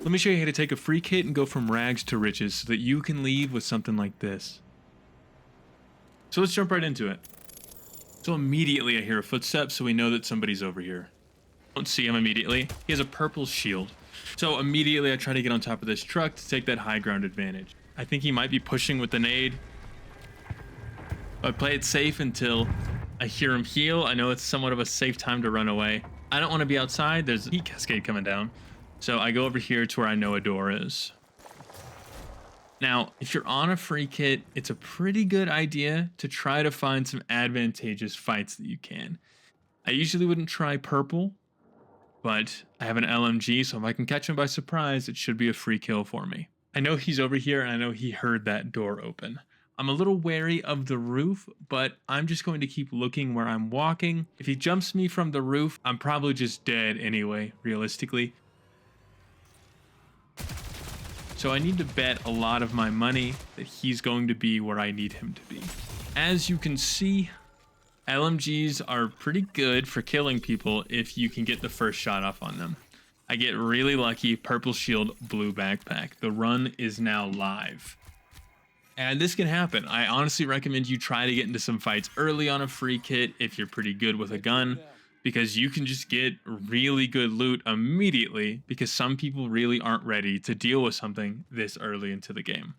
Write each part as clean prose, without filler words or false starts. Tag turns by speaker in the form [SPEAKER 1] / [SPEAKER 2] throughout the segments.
[SPEAKER 1] Let me show you how to take a free kit and go from rags to riches so that you can leave with something like this. So let's jump right into it. So immediately I hear a footstep, so we know that somebody's over here. Don't see him immediately. He has a purple shield. So immediately I try to get on top of this truck to take that high ground advantage. I think he might be pushing with the nade. I play it safe until I hear him heal. I know it's somewhat of a safe time to run away. I don't want to be outside. There's a heat cascade coming down. So I go over here to where I know a door is. Now, if you're on a free kit, it's a pretty good idea to try to find some advantageous fights that you can. I usually wouldn't try purple, but I have an LMG, so if I can catch him by surprise, it should be a free kill for me. I know he's over here, and I know he heard that door open. I'm a little wary of the roof, but I'm just going to keep looking where I'm walking. If he jumps me from the roof, I'm probably just dead anyway, realistically. So I need to bet a lot of my money that he's going to be where I need him to be. As you can see, LMGs are pretty good for killing people if you can get the first shot off on them. I get really lucky, purple shield, blue backpack. The run is now live. And this can happen. I honestly recommend you try to get into some fights early on a free kit if you're pretty good with a gun, because you can just get really good loot immediately because some people really aren't ready to deal with something this early into the game.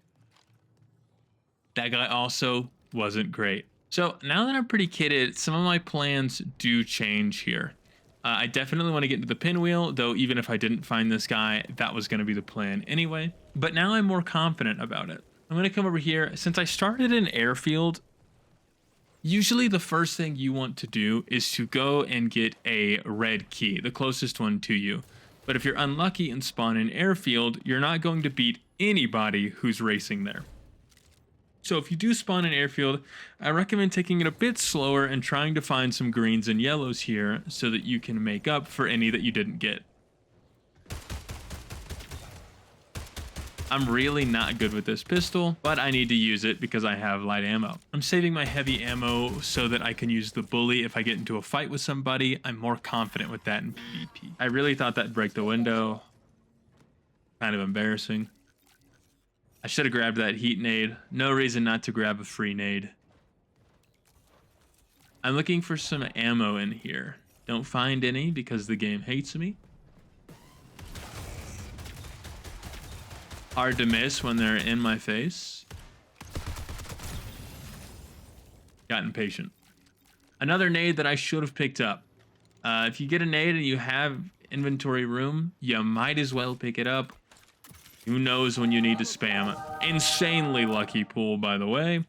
[SPEAKER 1] That guy also wasn't great. So now that I'm pretty kitted, some of my plans do change here. I definitely want to get into the pinwheel, though even if I didn't find this guy, that was going to be the plan anyway. But now I'm more confident about it. I'm going to come over here. Since I started in airfield, usually the first thing you want to do is to go and get a red key, the closest one to you. But if you're unlucky and spawn in airfield, you're not going to beat anybody who's racing there. So if you do spawn in airfield, I recommend taking it a bit slower and trying to find some greens and yellows here so that you can make up for any that you didn't get. I'm really not good with this pistol, but I need to use it because I have light ammo. I'm saving my heavy ammo so that I can use the bully if I get into a fight with somebody. I'm more confident with that in PvP. I really thought that'd break the window. Kind of embarrassing. I should have grabbed that heat nade. No reason not to grab a free nade. I'm looking for some ammo in here. Don't find any because the game hates me. Hard to miss when they're in my face. Got impatient. Another nade that I should have picked up. If you get a nade and you have inventory room, you might as well pick it up. Who knows when you need to spam. Insanely lucky pool, by the way.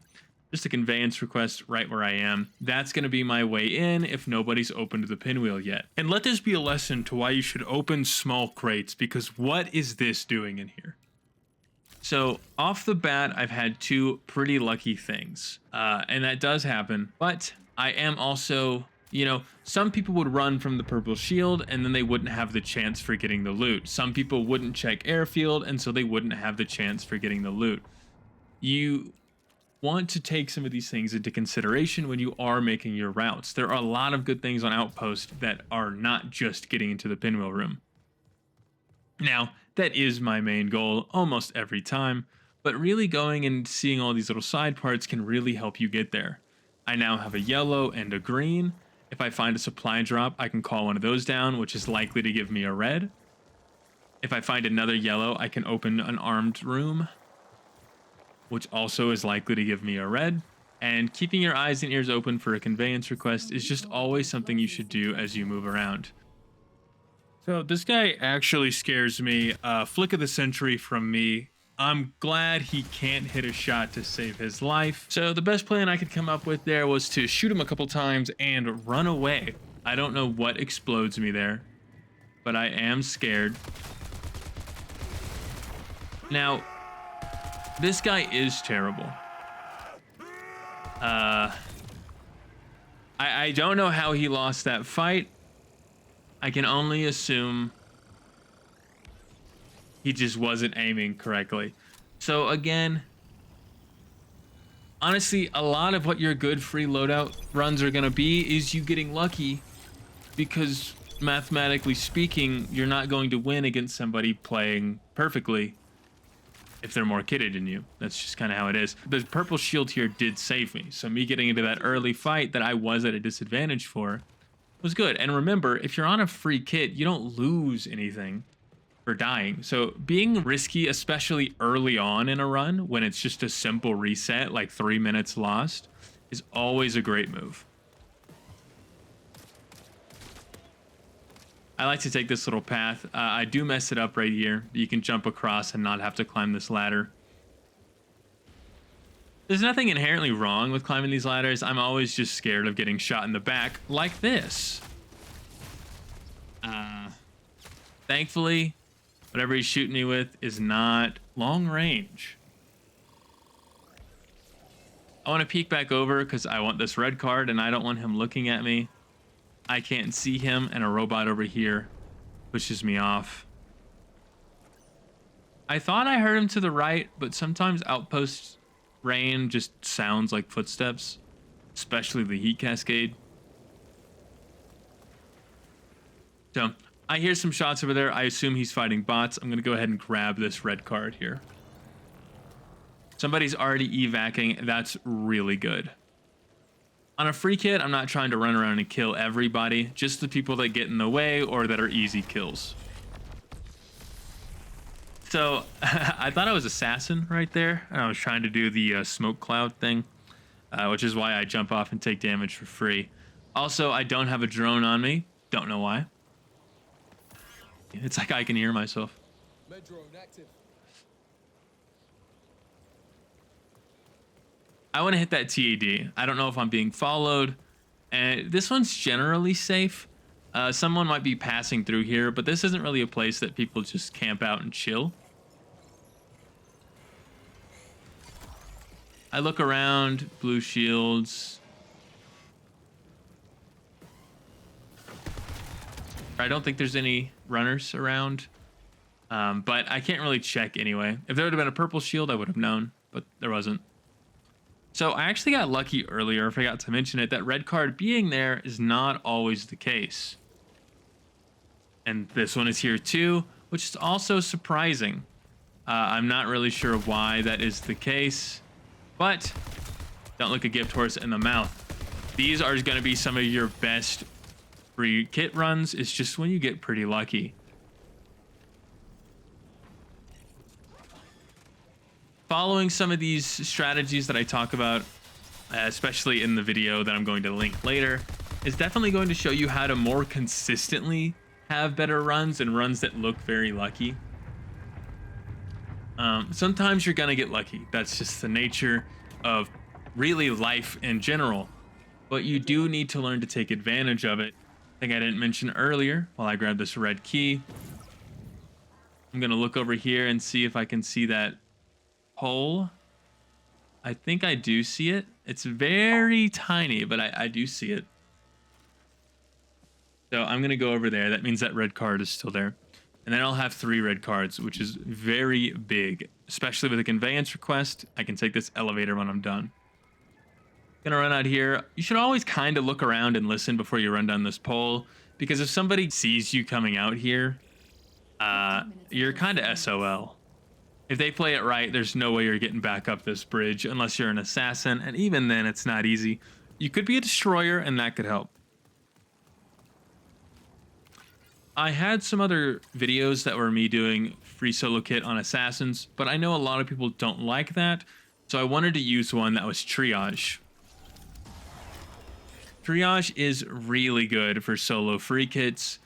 [SPEAKER 1] Just a conveyance request right where I am. That's going to be my way in if nobody's opened the pinwheel yet. And let this be a lesson to why you should open small crates, because what is this doing in here? So off the bat, I've had two pretty lucky things, and that does happen, but I am also, you know, some people would run from the purple shield and then they wouldn't have the chance for getting the loot. Some people wouldn't check airfield and so they wouldn't have the chance for getting the loot. You want to take some of these things into consideration when you are making your routes. There are a lot of good things on Outpost that are not just getting into the pinwheel room. Now, that is my main goal almost every time, but really going and seeing all these little side parts can really help you get there. I now have a yellow and a green. If I find a supply drop, I can call one of those down, which is likely to give me a red. If I find another yellow, I can open an armed room, which also is likely to give me a red. And keeping your eyes and ears open for a conveyance request is just always something you should do as you move around. So this guy actually scares me. Flick of the century from me. I'm glad he can't hit a shot to save his life. So the best plan I could come up with there was to shoot him a couple times and run away. I don't know what explodes me there, but I am scared. Now, this guy is terrible. I don't know how he lost that fight. I can only assume he just wasn't aiming correctly. So again, honestly, a lot of what your good free loadout runs are going to be is you getting lucky, because mathematically speaking, you're not going to win against somebody playing perfectly if they're more kitted than you. That's just kind of how it is. The purple shield here did save me. So me getting into that early fight that I was at a disadvantage for was good. And remember, if you're on a free kit, you don't lose anything for dying. So being risky, especially early on in a run when it's just a simple reset, like 3 minutes lost, is always a great move. I like to take this little path. I do mess it up right here. You can jump across and not have to climb this ladder. There's nothing inherently wrong with climbing these ladders. I'm always just scared of getting shot in the back like this. Thankfully, whatever he's shooting me with is not long range. I want to peek back over because I want this red card and I don't want him looking at me. I can't see him, and a robot over here pushes me off. I thought I heard him to the right, but sometimes Outpost rain just sounds like footsteps, especially the heat cascade. So I hear some shots over there. I assume he's fighting bots. I'm going to go ahead and grab this red card here. Somebody's already evacing. That's really good. On a free kit, I'm not trying to run around and kill everybody, just the people that get in the way or that are easy kills. So I thought I was assassin right there, and I was trying to do the smoke cloud thing, which is why I jump off and take damage for free. Also, I don't have a drone on me. Don't know why. It's like I can hear myself. Drone active. I want to hit that TAD. I don't know if I'm being followed. And this one's generally safe. Someone might be passing through here, but this isn't really a place that people just camp out and chill. I look around, blue shields. I don't think there's any runners around, but I can't really check anyway. If there would have been a purple shield, I would have known, but there wasn't. So I actually got lucky earlier, I forgot to mention it, that red card being there is not always the case. And this one is here too, which is also surprising. I'm not really sure why that is the case, but don't look a gift horse in the mouth. These are going to be some of your best free kit runs. It's just when you get pretty lucky. Following some of these strategies that I talk about, especially in the video that I'm going to link later, is definitely going to show you how to more consistently have better runs and runs that look very lucky. Sometimes you're gonna get lucky. That's just the nature of really life in general, but you do need to learn to take advantage of it. I think I didn't mention earlier, while I grab this red key, I'm gonna look over here and see if I can see that hole. I think I do see it. It's very tiny, but I do see it. So I'm going to go over there. That means that red card is still there. And then I'll have 3 red cards, which is very big, especially with a conveyance request. I can take this elevator when I'm done. Gonna run out here. You should always kind of look around and listen before you run down this pole, because if somebody sees you coming out here, you're kind of SOL. If they play it right, there's no way you're getting back up this bridge unless you're an assassin, and even then it's not easy. You could be a destroyer, and that could help. I had some other videos that were me doing free solo kit on assassins, but I know a lot of people don't like that, so I wanted to use one that was triage. Triage is really good for solo free kits,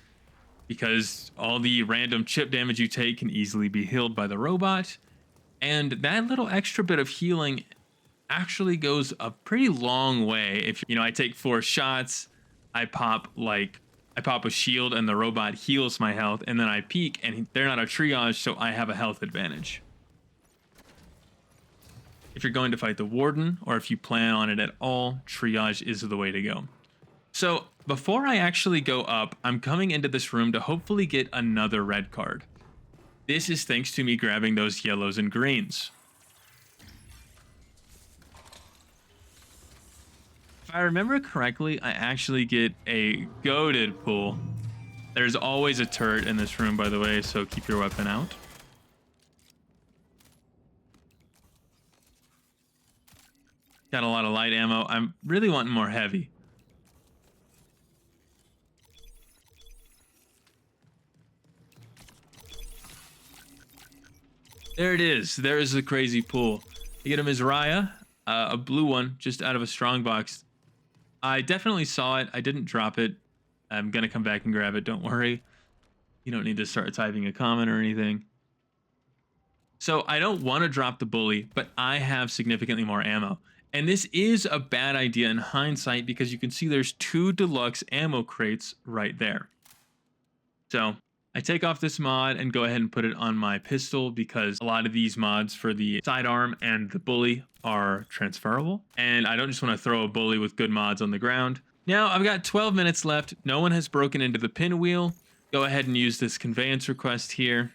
[SPEAKER 1] because all the random chip damage you take can easily be healed by the robot. And that little extra bit of healing actually goes a pretty long way. If I take 4 shots, I pop a shield and the robot heals my health, and then I peek and they're not a triage, so I have a health advantage. If you're going to fight the warden, or if you plan on it at all, triage is the way to go. So before I actually go up, I'm coming into this room to hopefully get another red card. This is thanks to me grabbing those yellows and greens. If I remember correctly, I actually get a goated pull There's always a turret in this room, by the way, so keep your weapon out. Got a lot of light ammo. I'm really wanting more heavy. There it is. There is the crazy pool. You get a Mizraya, a blue one, just out of a strong box. I definitely saw it. I didn't drop it. I'm going to come back and grab it. Don't worry. You don't need to start typing a comment or anything. So I don't want to drop the bully, but I have significantly more ammo. And this is a bad idea in hindsight because you can see there's 2 deluxe ammo crates right there. So I take off this mod and go ahead and put it on my pistol because a lot of these mods for the sidearm and the bully are transferable. And I don't just want to throw a bully with good mods on the ground. Now I've got 12 minutes left. No one has broken into the pinwheel. Go ahead and use this conveyance request here.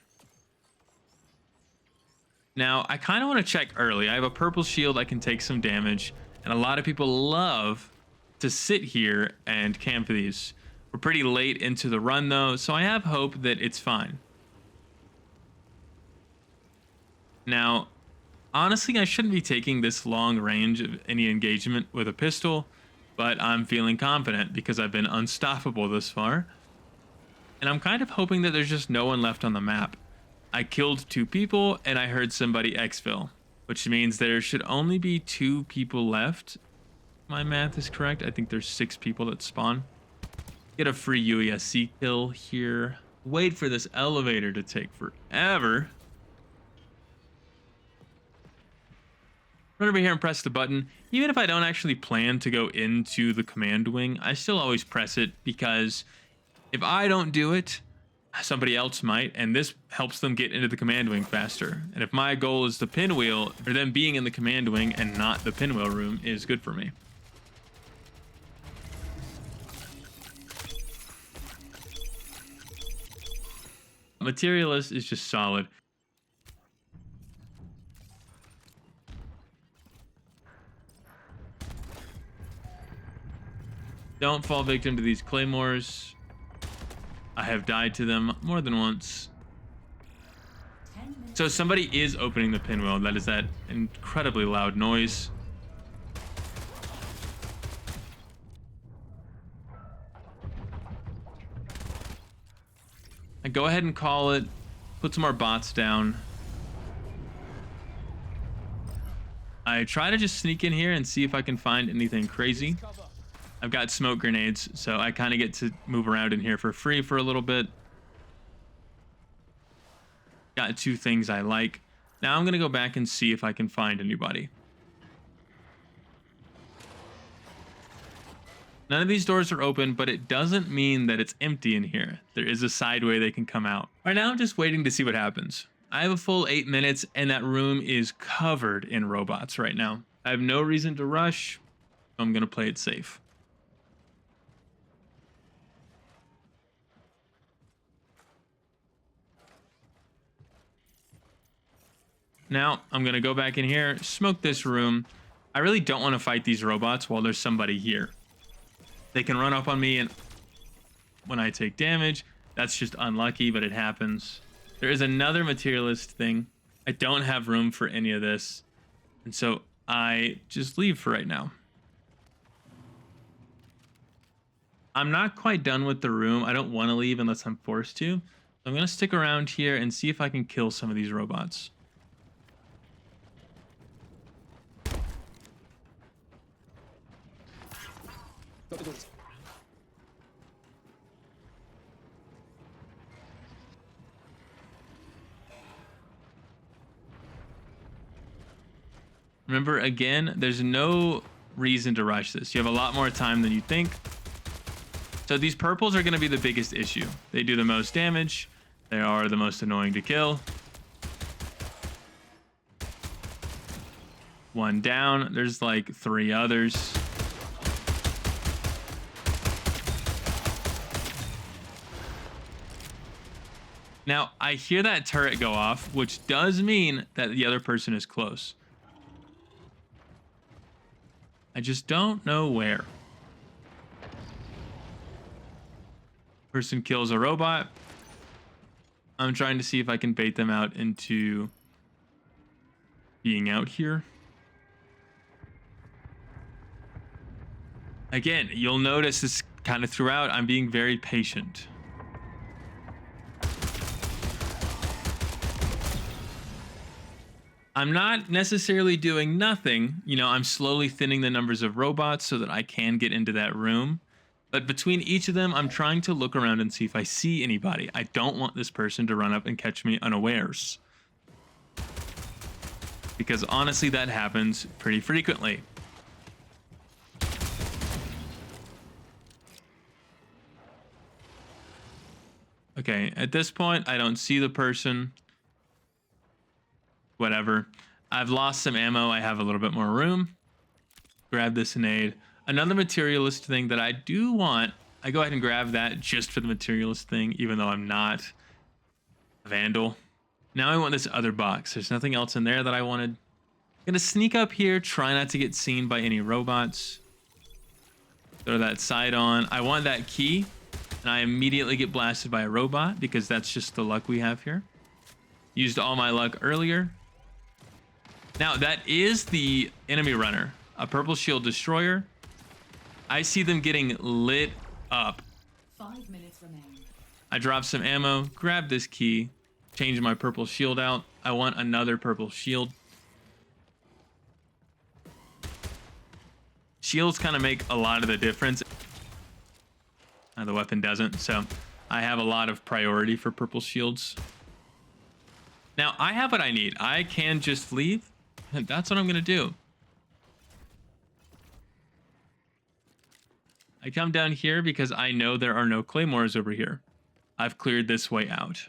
[SPEAKER 1] Now, I kind of want to check early. I have a purple shield. I can take some damage. And a lot of people love to sit here and camp these. We're pretty late into the run, though, so I have hope that it's fine. Now, honestly, I shouldn't be taking this long range of any engagement with a pistol, but I'm feeling confident because I've been unstoppable this far. And I'm kind of hoping that there's just no one left on the map. I killed 2 people and I heard somebody exfil, which means there should only be 2 people left. My math is correct. I think there's 6 people that spawn. Get a free UESC kill here. Wait for this elevator to take forever. Run over here and press the button. Even if I don't actually plan to go into the command wing, I still always press it because if I don't do it, somebody else might, and this helps them get into the command wing faster. And if my goal is the pinwheel, or them being in the command wing and not the pinwheel room, is good for me. Materialist is just solid. Don't fall victim to these claymores. I have died to them more than once. So somebody is opening the pinwheel. That is that incredibly loud noise. I go ahead and call it. Put some more bots down. I try to just sneak in here and see if I can find anything crazy. I've got smoke grenades, so I kind of get to move around in here for free for a little bit. Got 2 things I like. Now I'm going to go back and see if I can find anybody. None of these doors are open, but it doesn't mean that it's empty in here. There is a side way they can come out. Right now, I'm just waiting to see what happens. I have a full 8 minutes, and that room is covered in robots right now. I have no reason to rush. I'm going to play it safe. Now, I'm going to go back in here, smoke this room. I really don't want to fight these robots while there's somebody here. They can run up on me, and when I take damage, that's just unlucky, but it happens. There is another materialist thing. I don't have room for any of this, and so I just leave for right now. I'm not quite done with the room. I don't want to leave unless I'm forced to. So I'm going to stick around here and see if I can kill some of these robots. Remember, again, there's no reason to rush this. You have a lot more time than you think. So these purples are going to be the biggest issue. They do the most damage. They are the most annoying to kill. One down. There's like 3 others. Now, I hear that turret go off, which does mean that the other person is close. I just don't know where. Person kills a robot. I'm trying to see if I can bait them out into being out here. Again, you'll notice this kind of throughout. I'm being very patient. I'm not necessarily doing nothing. You know, I'm slowly thinning the numbers of robots so that I can get into that room. But between each of them, I'm trying to look around and see if I see anybody. I don't want this person to run up and catch me unawares. Because honestly, that happens pretty frequently. Okay, at this point, I don't see the person. Whatever. I've lost some ammo. I have a little bit more room. Grab this nade. Another materialist thing that I do want, I go ahead and grab that just for the materialist thing, even though I'm not a vandal. Now I want this other box. There's nothing else in there that I wanted. I'm gonna sneak up here, try not to get seen by any robots. Throw that side on. I want that key, and I immediately get blasted by a robot because that's just the luck we have here. Used all my luck earlier. Now that is the enemy runner, a purple shield destroyer. I see them getting lit up.
[SPEAKER 2] 5 minutes remain.
[SPEAKER 1] I drop some ammo, grab this key, change my purple shield out. I want another purple shield. Shields kind of make a lot of the difference. The weapon doesn't, so I have a lot of priority for purple shields. Now I have what I need. I can just leave, and that's what I'm gonna do. I come down here because I know there are no claymores over here. I've cleared this way out.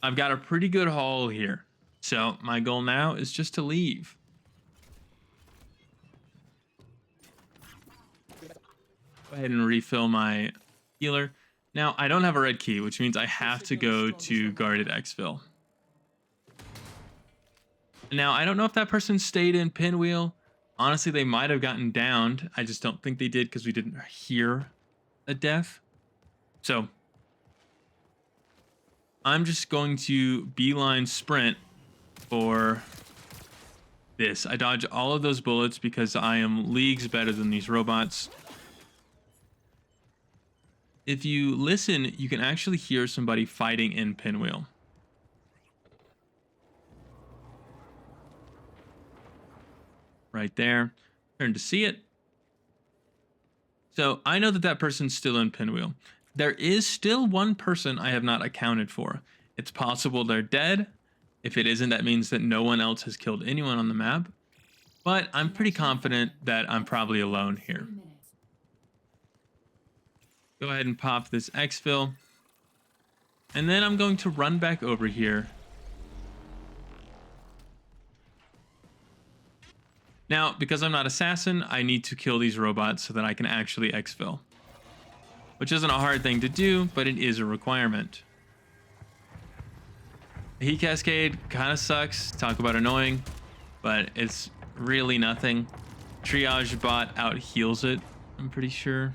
[SPEAKER 1] I've got a pretty good haul here. So my goal now is just to leave. Go ahead and refill my healer. Now, I don't have a red key, which means I have to go to guarded exfil. Now, I don't know if that person stayed in pinwheel. Honestly, they might have gotten downed. I just don't think they did because we didn't hear a death. So, I'm just going to beeline sprint for this. I dodge all of those bullets because I am leagues better than these robots. If you listen, you can actually hear somebody fighting in pinwheel. Right there. Turn to see it. So I know that that person's still in pinwheel. There is still one person I have not accounted for. It's possible they're dead. If it isn't, that means that no one else has killed anyone on the map. But I'm pretty confident that I'm probably alone here. Go ahead and pop this exfil. And then I'm going to run back over here. Now, because I'm not assassin, I need to kill these robots so that I can actually exfil. Which isn't a hard thing to do, but it is a requirement. The heat cascade kind of sucks. Talk about annoying, but it's really nothing. Triage bot out heals it, I'm pretty sure.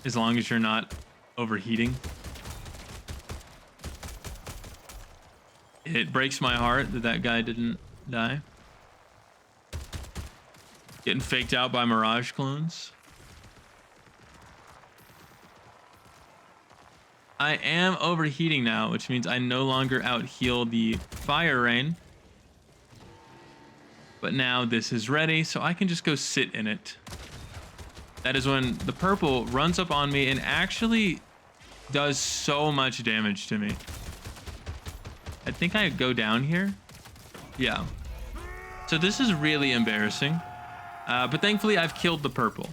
[SPEAKER 1] As long as you're not overheating. It breaks my heart that that guy didn't die. Getting faked out by Mirage clones. I am overheating now, which means I no longer out heal the fire rain. But now this is ready, so I can just go sit in it. That is when the purple runs up on me and actually does so much damage to me. I think I go down here. Yeah. So this is really embarrassing. But thankfully, I've killed the purple.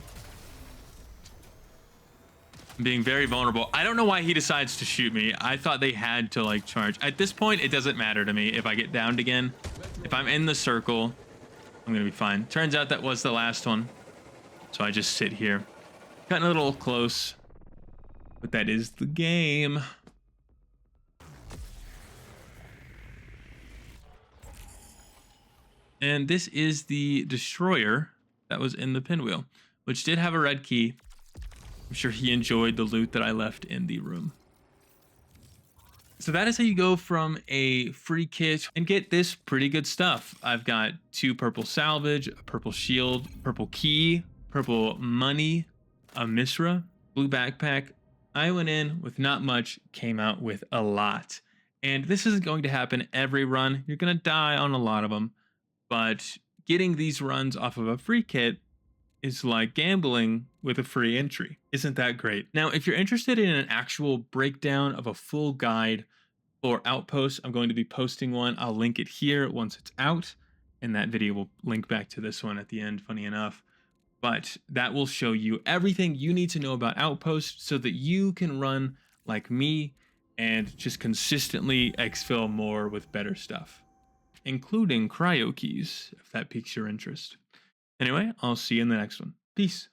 [SPEAKER 1] I'm being very vulnerable. I don't know why he decides to shoot me. I thought they had to, like, charge. At this point, it doesn't matter to me if I get downed again. If I'm in the circle, I'm going to be fine. Turns out that was the last one. So I just sit here. Gotten a little close. But that is the game. And this is the destroyer that was in the pinwheel, which did have a red key. I'm sure he enjoyed the loot that I left in the room. So that is how you go from a free kit and get this pretty good stuff. I've got 2 purple salvage, a purple shield, purple key, purple money, a misra, blue backpack. I went in with not much, came out with a lot. And this isn't going to happen every run. You're going to die on a lot of them. But getting these runs off of a free kit is like gambling with a free entry. Isn't that great? Now, if you're interested in an actual breakdown of a full guide for Outpost, I'm going to be posting one. I'll link it here once it's out, and that video will link back to this one at the end, funny enough. But that will show you everything you need to know about Outpost so that you can run like me and just consistently exfil more with better stuff, including cryo keys, if that piques your interest. Anyway, I'll see you in the next one. Peace.